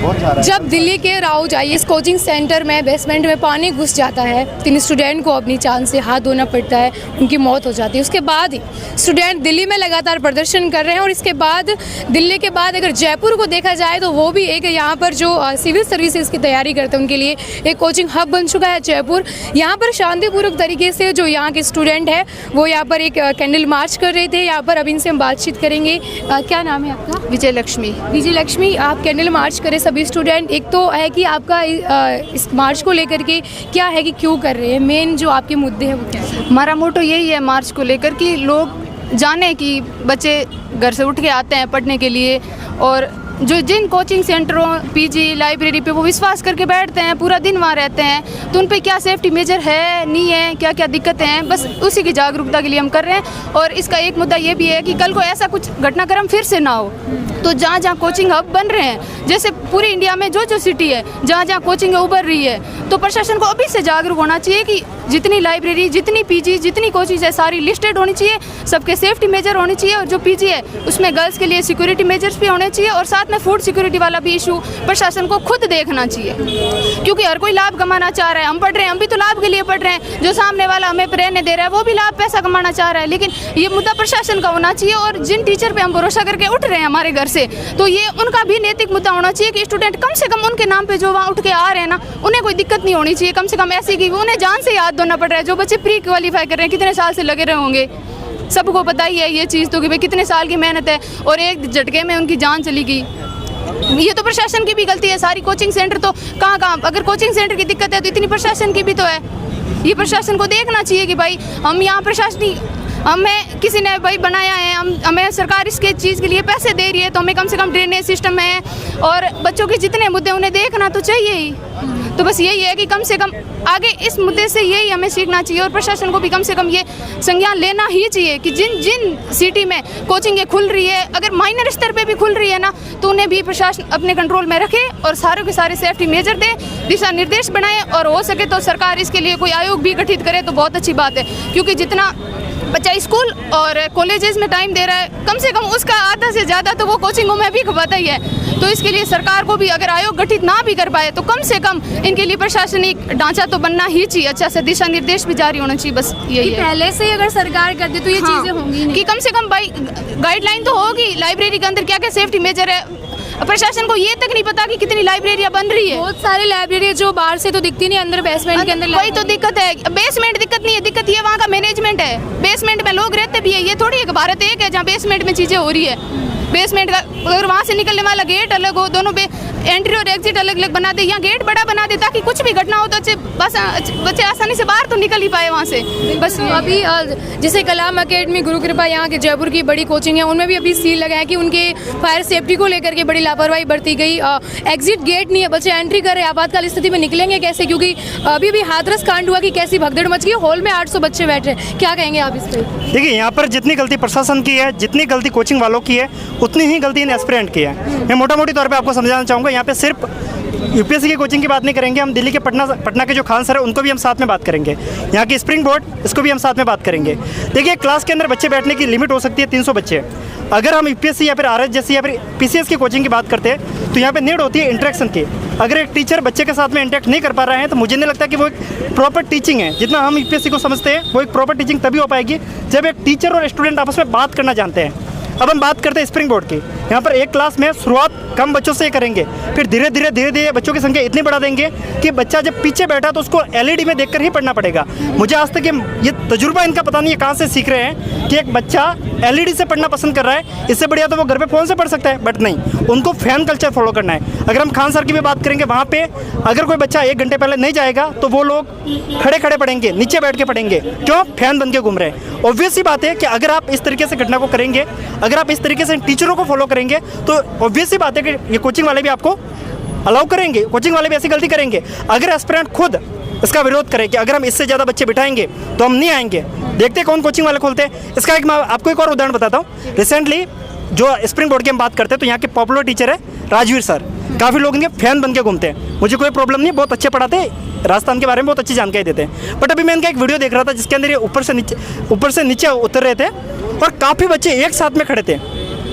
जब दिल्ली के Rouse IAS coaching centre में बेसमेंट में पानी घुस जाता है, 3 स्टूडेंट को अपनी जान से हाथ धोना पड़ता है, उनकी मौत हो जाती है। उसके बाद ही स्टूडेंट दिल्ली में लगातार प्रदर्शन कर रहे हैं। और इसके बाद दिल्ली के बाद अगर जयपुर को देखा जाए तो वो भी एक यहाँ पर जो सिविल सर्विसेज की तैयारी करते हैं उनके लिए एक कोचिंग हब बन चुका है जयपुर। यहाँ पर शांतिपूर्वक तरीके से जो यहाँ के स्टूडेंट है वो यहाँ पर एक कैंडल मार्च कर रहे थे। यहाँ पर अब इनसे हम बातचीत करेंगे। क्या नाम है आपका? विजय लक्ष्मी। विजय लक्ष्मी, आप कैंडल मार्च करें सभी स्टूडेंट, एक तो है कि आपका इस मार्च को लेकर के क्या है कि क्यों कर रहे हैं, मेन जो आपके मुद्दे हैं वो क्या है? हमारा मोटो यही है मार्च को लेकर कि लोग जाने कि बच्चे घर से उठ के आते हैं पढ़ने के लिए, और जो जिन कोचिंग सेंटरों, पीजी, लाइब्रेरी पे वो विश्वास करके बैठते हैं, पूरा दिन वहाँ रहते हैं, तो उन पे क्या सेफ्टी मेजर है नहीं है, क्या क्या दिक्कतें हैं, बस उसी की जागरूकता के लिए हम कर रहे हैं। और इसका एक मुद्दा ये भी है कि कल को ऐसा कुछ घटनाक्रम फिर से ना हो, तो जहाँ जहाँ कोचिंग हब बन रहे हैं, जैसे पूरे इंडिया में जो जो सिटी है जहाँ जहाँ कोचिंग उभर रही है, तो प्रशासन को अभी से जागरूक होना चाहिए कि जितनी लाइब्रेरी, जितनी पीजी, जितनी कोचिंग है सारी लिस्टेड होनी चाहिए, सबके सेफ्टी मेजर होने चाहिए, और जो पीजी है उसमें गर्ल्स के लिए सिक्योरिटी मेजर्स भी होने चाहिए, और साथ में फूड सिक्योरिटी वाला भी इशू प्रशासन को खुद देखना चाहिए, क्योंकि हर कोई लाभ कमाना चाह रहा है। हम पढ़ रहे हैं, हम भी तो लाभ के लिए पढ़ रहे हैं, जो सामने वाला हमें रहने दे रहा है वो भी लाभ पैसा कमाना चाह रहा है, लेकिन ये मुद्दा प्रशासन का होना चाहिए। और जिन टीचर पे हम भरोसा करके उठ रहे हैं हमारे घर से, तो ये उनका भी नैतिक मुद्दा होना चाहिए कि स्टूडेंट कम से कम उनके नाम पे जो वहाँ उठ के आ रहे हैं ना, उन्हें कोई दिक्कत नहीं होनी चाहिए। कम से कम ऐसी कि उन्हें जान से याद धोना पड़ रहा है। जो बच्चे प्री क्वालिफाई कर रहे हैं, कितने साल से लगे रहे होंगे, सबको पता ही है ये चीज़, तो कि भाई कितने साल की मेहनत है और एक झटके में उनकी जान चली गई। ये तो प्रशासन की भी गलती है। सारी कोचिंग सेंटर तो कहाँ अगर कोचिंग सेंटर की दिक्कत है तो इतनी प्रशासन की भी तो है। ये प्रशासन को देखना चाहिए कि भाई हम यहाँ प्रशासनिक, हमें किसी ने भाई बनाया है, हमें सरकार इसके चीज़ के लिए पैसे दे रही है, तो हमें कम से कम ड्रेनेज सिस्टम है और बच्चों के जितने मुद्दे उन्हें देखना तो चाहिए ही। तो बस यही है कि कम से कम आगे इस मुद्दे से यही हमें सीखना चाहिए, और प्रशासन को भी कम से कम ये संज्ञान लेना ही चाहिए कि जिन जिन सिटी में कोचिंगें खुल रही है, अगर माइनर स्तर पे भी खुल रही है ना, तो उन्हें भी प्रशासन अपने कंट्रोल में रखे और सारे के सारे सेफ्टी मेजर दे, दिशा निर्देश बनाए, और हो सके तो सरकार इसके लिए कोई आयोग भी गठित करे तो बहुत अच्छी बात है। क्योंकि जितना बच्चा स्कूल और कॉलेजेस में टाइम दे रहा है, कम से कम उसका आधा से ज़्यादा तो वो कोचिंगों में भी खपाता ही है। तो इसके लिए सरकार को भी अगर आयोग गठित ना भी कर पाए तो कम से कम इनके लिए प्रशासनिक ढांचा तो बनना ही चाहिए, अच्छा से दिशा निर्देश भी जारी होना चाहिए। बस यही है। पहले से अगर सरकार कर दे तो ये चीज़ें होंगी नहीं। कि कम से कम भाई गाइडलाइन तो होगी, लाइब्रेरी के अंदर क्या क्या सेफ्टी मेजर है। प्रशासन को ये तक नहीं पता कि कितनी लाइब्रेरियां बन रही है। बहुत सारी लाइब्रेरी जो बाहर से तो दिखती नहीं, अंदर बेसमेंट के अंदर वही तो दिक्कत है। बेसमेंट दिक्कत नहीं है, दिक्कत ये वहाँ का मैनेजमेंट है। बेसमेंट में लोग रहते भी है, ये थोड़ी एक भारत एक है जहाँ बेसमेंट में चीज़ें हो रही है। बेसमेंट का अगर वहाँ से निकलने वाला गेट अलग हो, दोनों पे एंट्री और एग्जिट अलग अलग बना दे, यहाँ गेट बड़ा बना दे ताकि कुछ भी घटना हो तो बच्चे आसानी से बाहर तो निकल ही पाए वहाँ से। बस अभी जैसे कलाम अकेडमी, गुरु कृपा यहाँ के जयपुर की बड़ी कोचिंग है, उनमें भी अभी सील लगा है कि उनके फायर सेफ्टी को लेकर के बड़ी लापरवाही बरती गई। एग्जिट गेट नहीं है, बच्चे एंट्री कर रहे हैं, आपातकाल स्थिति में निकलेंगे कैसे? क्योंकि अभी भी हाथरस कांड हुआ कि कैसी भगदड़ मच गई, हॉल में 800 बच्चे बैठ रहे हैं। क्या कहेंगे आप इस पर? देखिए, यहाँ पर जितनी गलती प्रशासन की है, जितनी गलती कोचिंग वालों की है, उतनी ही गलती इन एस्पिरेंट की है। मैं मोटा मोटी तौर पे आपको समझाना चाहूँगा। यहाँ पे सिर्फ यूपीएससी की कोचिंग की बात नहीं करेंगे हम, दिल्ली के पटना के जो खान सर है उनको भी हम साथ में बात करेंगे, यहाँ की स्प्रिंग बोर्ड, इसको भी हम साथ में बात करेंगे। देखिए, क्लास के अंदर बच्चे बैठने की लिमिट हो सकती है 300 बच्चे। अगर हम यूपीएससी या फिर आरएस जैसी या फिर पीसीएस की कोचिंग की बात करते हैं तो यहाँ पे नीड होती है इंटरेक्शन की। अगर एक टीचर बच्चे के साथ में इंटरेक्ट नहीं कर पा रहे हैं तो मुझे नहीं लगता कि वो एक प्रॉपर टीचिंग है। जितना हम यूपीएससी को समझते हैं वो एक प्रॉपर टीचिंग तभी हो पाएगी जब एक टीचर और स्टूडेंट आपस में बात करना जानते हैं। अब हम बात करते हैं स्प्रिंग बोर्ड की। यहाँ पर एक क्लास में शुरुआत कम बच्चों से करेंगे, फिर धीरे धीरे बच्चों की संख्या इतनी बढ़ा देंगे कि बच्चा जब पीछे बैठा तो उसको एलईडी में देखकर ही पढ़ना पड़ेगा। मुझे आज तक ये तजुर्बा इनका पता नहीं है कहाँ से सीख रहे हैं कि एक बच्चा एलईडी से पढ़ना पसंद कर रहा है। इससे बढ़िया तो वो घर पे फ़ोन से पढ़ सकता है, बट नहीं, उनको फैन कल्चर फॉलो करना है। अगर हम खान सर की भी बात करेंगे, वहाँ पे अगर कोई बच्चा 1 घंटे पहले नहीं जाएगा तो वो लोग खड़े खड़े पढ़ेंगे, नीचे बैठ के पढ़ेंगे। क्यों? फैन बन के घूम रहे हैं। ऑब्वियस सी बात है कि अगर आप इस तरीके से घटना को करेंगे, अगर आप इस तरीके से टीचरों को फॉलो करेंगे तो ऑब्वियस सी बात है कि ये कोचिंग वाले भी आपको अलाउ करेंगे, कोचिंग वाले भी ऐसी गलती करेंगे। अगर एस्पिरेंट खुद इसका विरोध करें कि अगर हम इससे ज़्यादा बच्चे बिठाएंगे तो हम नहीं आएंगे, देखते कौन कोचिंग वाले खोलते हैं। इसका एक मैं आपको एक और उदाहरण बताता हूँ। रिसेंटली जो स्प्रिंग बोर्ड की हम बात करते हैं तो यहाँ के पॉपुलर टीचर है राजवीर सर। काफ़ी लोग इनके फैन बन के घूमते हैं, मुझे कोई प्रॉब्लम नहीं, बहुत अच्छे पढ़ाते हैं, राजस्थान के बारे में बहुत अच्छी जानकारी देते हैं। बट अभी मैं इनका एक वीडियो देख रहा था जिसके अंदर ये ऊपर से नीचे उतर रहे थे और काफ़ी बच्चे एक साथ में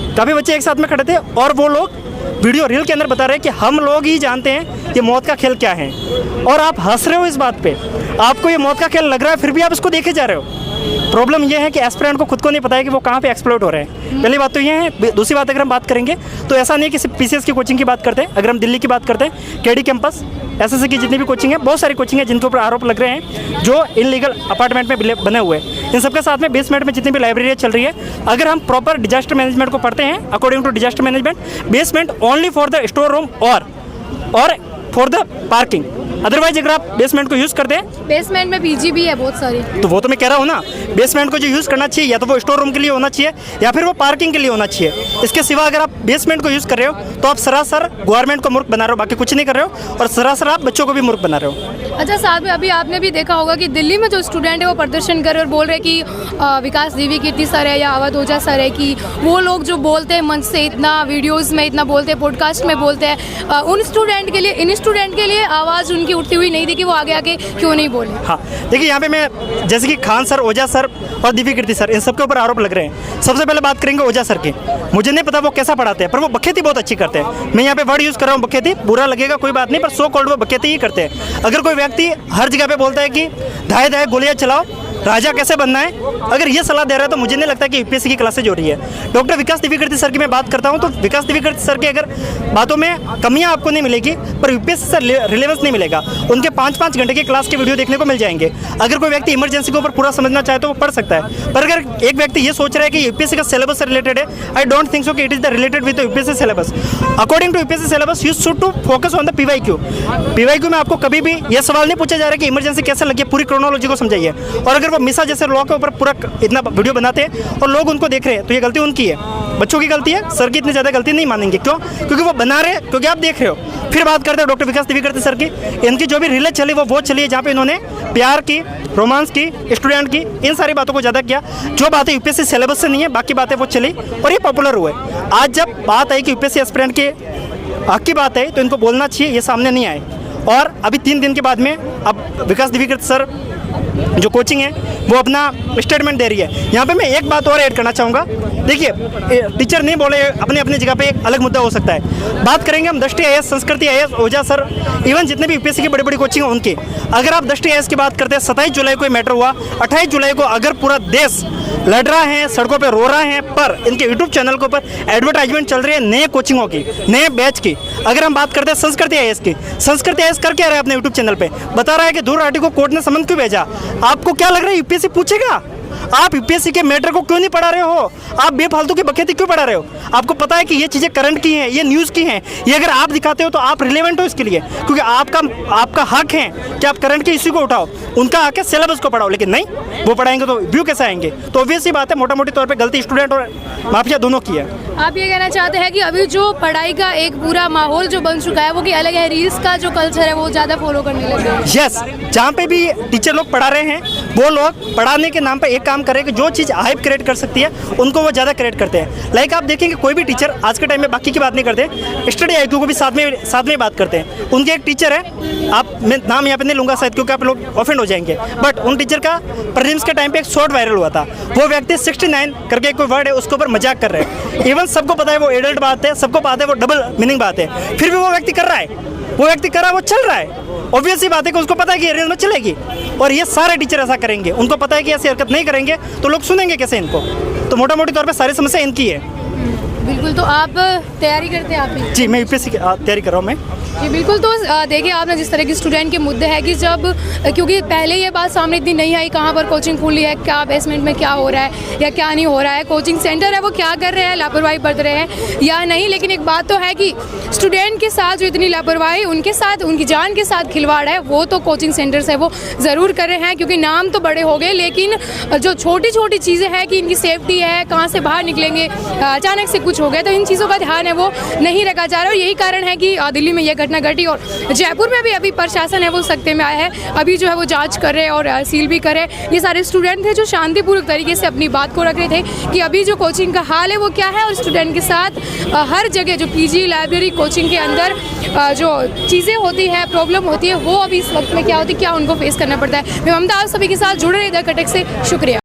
खड़े थे और वो लोग वीडियो रील के अंदर बता रहे हैं कि हम लोग ही जानते हैं ये मौत का खेल क्या है, और आप हंस रहे हो इस बात पे। आपको ये मौत का खेल लग रहा है, फिर भी आप इसको देखे जा रहे हो। प्रॉब्लम ये है कि एस्पिरेंट को खुद को नहीं पता है कि वो कहाँ पे एक्सप्लोइट हो रहे हैं। पहली बात तो ये है। दूसरी बात अगर हम बात करेंगे तो ऐसा नहीं है कि सिर्फ पीसीएस की कोचिंग की बात करते हैं। अगर हम दिल्ली की बात करते हैं, केडी कैंपस, एसएससी की जितनी भी कोचिंग है, बहुत सारी कोचिंग है जिनके ऊपर आरोप लग रहे हैं जो इलीगल अपार्टमेंट में बने हुए हैं। इन सबके साथ में बेसमेंट में जितनी भी लाइब्रेरी चल रही है, अगर हम प्रॉपर डिजास्टर मैनेजमेंट को पढ़ते हैं, according to disaster management, basement only for the store room और फॉर द पार्किंग। अदरवाइज अगर आप बेसमेंट को यूज़ करते हैं, बेसमेंट में पीजी भी है बहुत सारी, तो वो तो मैं कह रहा हूँ ना, बेसमेंट को जो यूज़ करना चाहिए या तो वो स्टोर रूम के लिए होना चाहिए या फिर वो पार्किंग के लिए होना चाहिए। इसके सिवा अगर आप बेसमेंट को यूज़ कर रहे हो तो आप सरासर गवर्नमेंट को मूर्ख बना रहे हो, बाकी कुछ नहीं कर रहे हो, और सरासर आप बच्चों को भी मूर्ख बना रहे हो। अच्छा, साथ में अभी आपने भी देखा होगा कि दिल्ली में जो स्टूडेंट है वो प्रदर्शन कर रहे और बोल रहे कि विकास देवी कीर्ति सर है या अवध ओझा सर है कि वो लोग जो बोलते हैं मंच से, इतना वीडियोज़ में इतना बोलते हैं, पॉडकास्ट में बोलते हैं, उन स्टूडेंट के लिए, इन स्टूडेंट के लिए आवाज़ उनकी उठती हुई नहीं थी कि वो आगे आके क्यों नहीं बोले। हाँ, देखिए यहाँ पे मैं जैसे कि खान सर, ओझा सर और दिव्य कीर्ति सर, इन सबके ऊपर आरोप लग रहे हैं। सबसे पहले बात करेंगे ओझा सर की। मुझे नहीं पता वो कैसा पढ़ाते हैं, पर वो बखेती बहुत अच्छी करते हैं। मैं यहाँ पे वर्ड यूज़ कर रहा हूँ बखेती, बुरा लगेगा कोई बात नहीं, पर सो कॉल्ड वो बखेती ही करते हैं। अगर कोई व्यक्ति हर जगह पे बोलता है कि धाए धाए गोलियाँ चलाओ, राजा कैसे बनना है, अगर ये सलाह दे रहा है तो मुझे नहीं लगता कि यूपीएससी की क्लासेज हो रही है। डॉक्टर विकास दिव्यकीर्ति सर की मैं बात करता हूँ तो विकास दिव्यकीर्ति सर के अगर बातों में कमियां आपको नहीं मिलेगी, पर यूपीएससी से रिलेवेंस नहीं मिलेगा। उनके 5-5 घंटे के क्लास के वीडियो देखने को मिल जाएंगे। अगर कोई व्यक्ति इमरजेंसी के ऊपर पूरा समझना चाहे तो वो पढ़ सकता है, पर अगर एक व्यक्ति ये सोच रहा है कि यूपीएससी का सिलेबस से रिलेटेड है, आई डोंट थिंक सो कि it is the related with the UPSC syllabus. According to UPSC syllabus you should to focus on the PYQ. PYQ में आपको कभी भी ये सवाल नहीं पूछा जा रहा है कि इमरजेंसी कैसे लगी, पूरी क्रोनोलॉजी को समझाइए। और अगर वो मिसा जैसे लॉ के ऊपर पूरा इतना वीडियो बनाते हैं और लोग उनको देख रहे हैं तो ये गलती उनकी है, बच्चों की गलती है। सर की इतनी ज़्यादा गलती नहीं मानेंगे, क्यों? क्योंकि वो बना रहे हैं, क्योंकि आप देख रहे हो। फिर बात करते हैं डॉक्टर विकास दिव्यकीर्ति सर की। इनकी जो भी रीलें चली वो चली है जहाँ पे इन्होंने प्यार की, रोमांस की, स्टूडेंट की, इन सारी बातों को ज़्यादा किया। जो बातें यूपीएससी सिलेबस से नहीं है, बाकी बातें वो चली और ये पॉपुलर हुए। आज जब बात आई कि यूपीएससी एस्पिरेंट के हक की बात है तो इनको बोलना चाहिए, ये सामने नहीं आए। और अभी 3 दिन के बाद में अब विकास दिव्यकीर्ति सर जो कोचिंग है वो अपना स्टेटमेंट दे रही है। यहाँ पे मैं एक बात और ऐड करना चाहूँगा। देखिए, टीचर नहीं बोले, अपने अपनी जगह पे एक अलग मुद्दा हो सकता है। बात करेंगे हम दृष्टि आईएएस, संस्कृति आईएएस, ओझा सर, इवन जितने भी यूपीएससी की बड़ी बड़ी कोचिंग है उनकी। अगर आप दृष्टि आईएएस की बात करते हैं, 27 जुलाई को मैटर हुआ। 28 जुलाई को अगर पूरा देश लड़ रहा है, सड़कों पे रो रहा है, पर इनके यूट्यूब चैनल के ऊपर एडवर्टाइजमेंट चल रही है नए कोचिंगों की, नए बैच की। अगर हम बात करते हैं संस्कृति आईएएस की, संस्कृति आईएएस कर क्या रहा है अपने यूट्यूब चैनल पे, बता रहा है कि ध्रुव राठी को कोर्ट ने समन क्यों भेजा। आपको क्या लग रहा है यूपीएससी पूछेगा? आप यूपीएससी के मैटर को क्यों नहीं पढ़ा रहे हो? आप बेफालतू की बखेती क्यों पढ़ा रहे हो? आपको पता है कि ये चीज़ें करंट की हैं, ये न्यूज़ की हैं, ये अगर आप दिखाते हो तो आप रिलेवेंट हो इसके लिए, क्योंकि आपका हक है कि आप करंट के इश्यू को उठाओ। उनका हक है सिलेबस को पढ़ाओ, लेकिन नहीं, वो पढ़ाएंगे तो व्यू कैसे आएंगे? तो ऑब्वियस ही बात है, मोटा मोटी तौर पर गलती स्टूडेंट और माफिया दोनों की है। आप ये कहना चाहते हैं कि अभी जो पढ़ाई का एक पूरा माहौल जो बन चुका है वो कि अलग है, रील्स का जो कल्चर है वो ज़्यादा फॉलो करने लगे हैं। यस, जहाँ पे भी टीचर लोग पढ़ा रहे हैं वो लोग पढ़ाने के नाम पे एक काम करें कि जो चीज़ हाइप क्रिएट कर सकती है उनको वो ज़्यादा क्रिएट करते हैं। लाइक आप देखेंगे कोई भी टीचर आज के टाइम में बाकी की बात नहीं करते, स्टडी आईक्यू को भी साथ में बात करते हैं। उनके एक टीचर है, मैं नाम यहाँ पे नहीं लूँगा शायद क्योंकि आप लोग ऑफेंड हो जाएंगे, बट उन टीचर का प्रीलिम्स के टाइम पे एक शॉर्ट वायरल हुआ था। वो व्यक्ति 69 करके कोई वर्ड है उसके ऊपर मजाक कर रहे हैं। इवन सबको पता है वो एडल्ट बात है, सबको पता है वो डबल मीनिंग बात है, फिर भी वो व्यक्ति कर रहा है, वो चल रहा है। ऑब्वियस ही बात है कि उसको पता है कि ये रील में चलेगी, और ये सारे टीचर ऐसा करेंगे। उनको पता है कि ऐसी हरकत नहीं करेंगे तो लोग सुनेंगे कैसे इनको। तो मोटा मोटी तौर पे सारी समस्या इनकी है। बिल्कुल, तो आप तैयारी करते हैं आप ही? जी, मैं यूपीएससी की तैयारी कर रहा हूँ मैं। जी बिल्कुल, तो देखिए आपने जिस तरह की स्टूडेंट के मुद्दे हैं कि जब, क्योंकि पहले ये बात सामने इतनी नहीं आई कहाँ पर कोचिंग खुली है, क्या बेसमेंट में क्या हो रहा है या क्या नहीं हो रहा है, कोचिंग सेंटर है वो क्या कर रहे हैं, लापरवाही बरत रहे हैं या नहीं। लेकिन एक बात तो है कि स्टूडेंट के साथ जो इतनी लापरवाही, उनके साथ, उनकी जान के साथ खिलवाड़ है, वो तो कोचिंग सेंटर्स है वो ज़रूर कर रहे हैं, क्योंकि नाम तो बड़े हो गए, लेकिन जो छोटी छोटी चीज़ें हैं कि इनकी सेफ्टी है, कहाँ से बाहर निकलेंगे, अचानक से कुछ हो गया, तो इन चीज़ों का ध्यान है वो नहीं रखा जा रहा है। और यही कारण है कि दिल्ली में यह घटना घटी। और जयपुर में भी अभी प्रशासन है वो सख्ते में आया है, अभी जो है वो जांच कर रहे हैं और सील भी कर रहे हैं। ये सारे स्टूडेंट थे जो शांतिपूर्वक तरीके से अपनी बात को रख रहे थे कि अभी जो कोचिंग का हाल है वो क्या है, और स्टूडेंट के साथ हर जगह जो पीजी, लाइब्रेरी, कोचिंग के अंदर जो चीज़ें होती है, प्रॉब्लम होती है, वो अभी इस वक्त में क्या होती है, क्या उनको फेस करना पड़ता है। मैं ममता आप सभी के साथ जुड़े रहे इधर कटक से। शुक्रिया।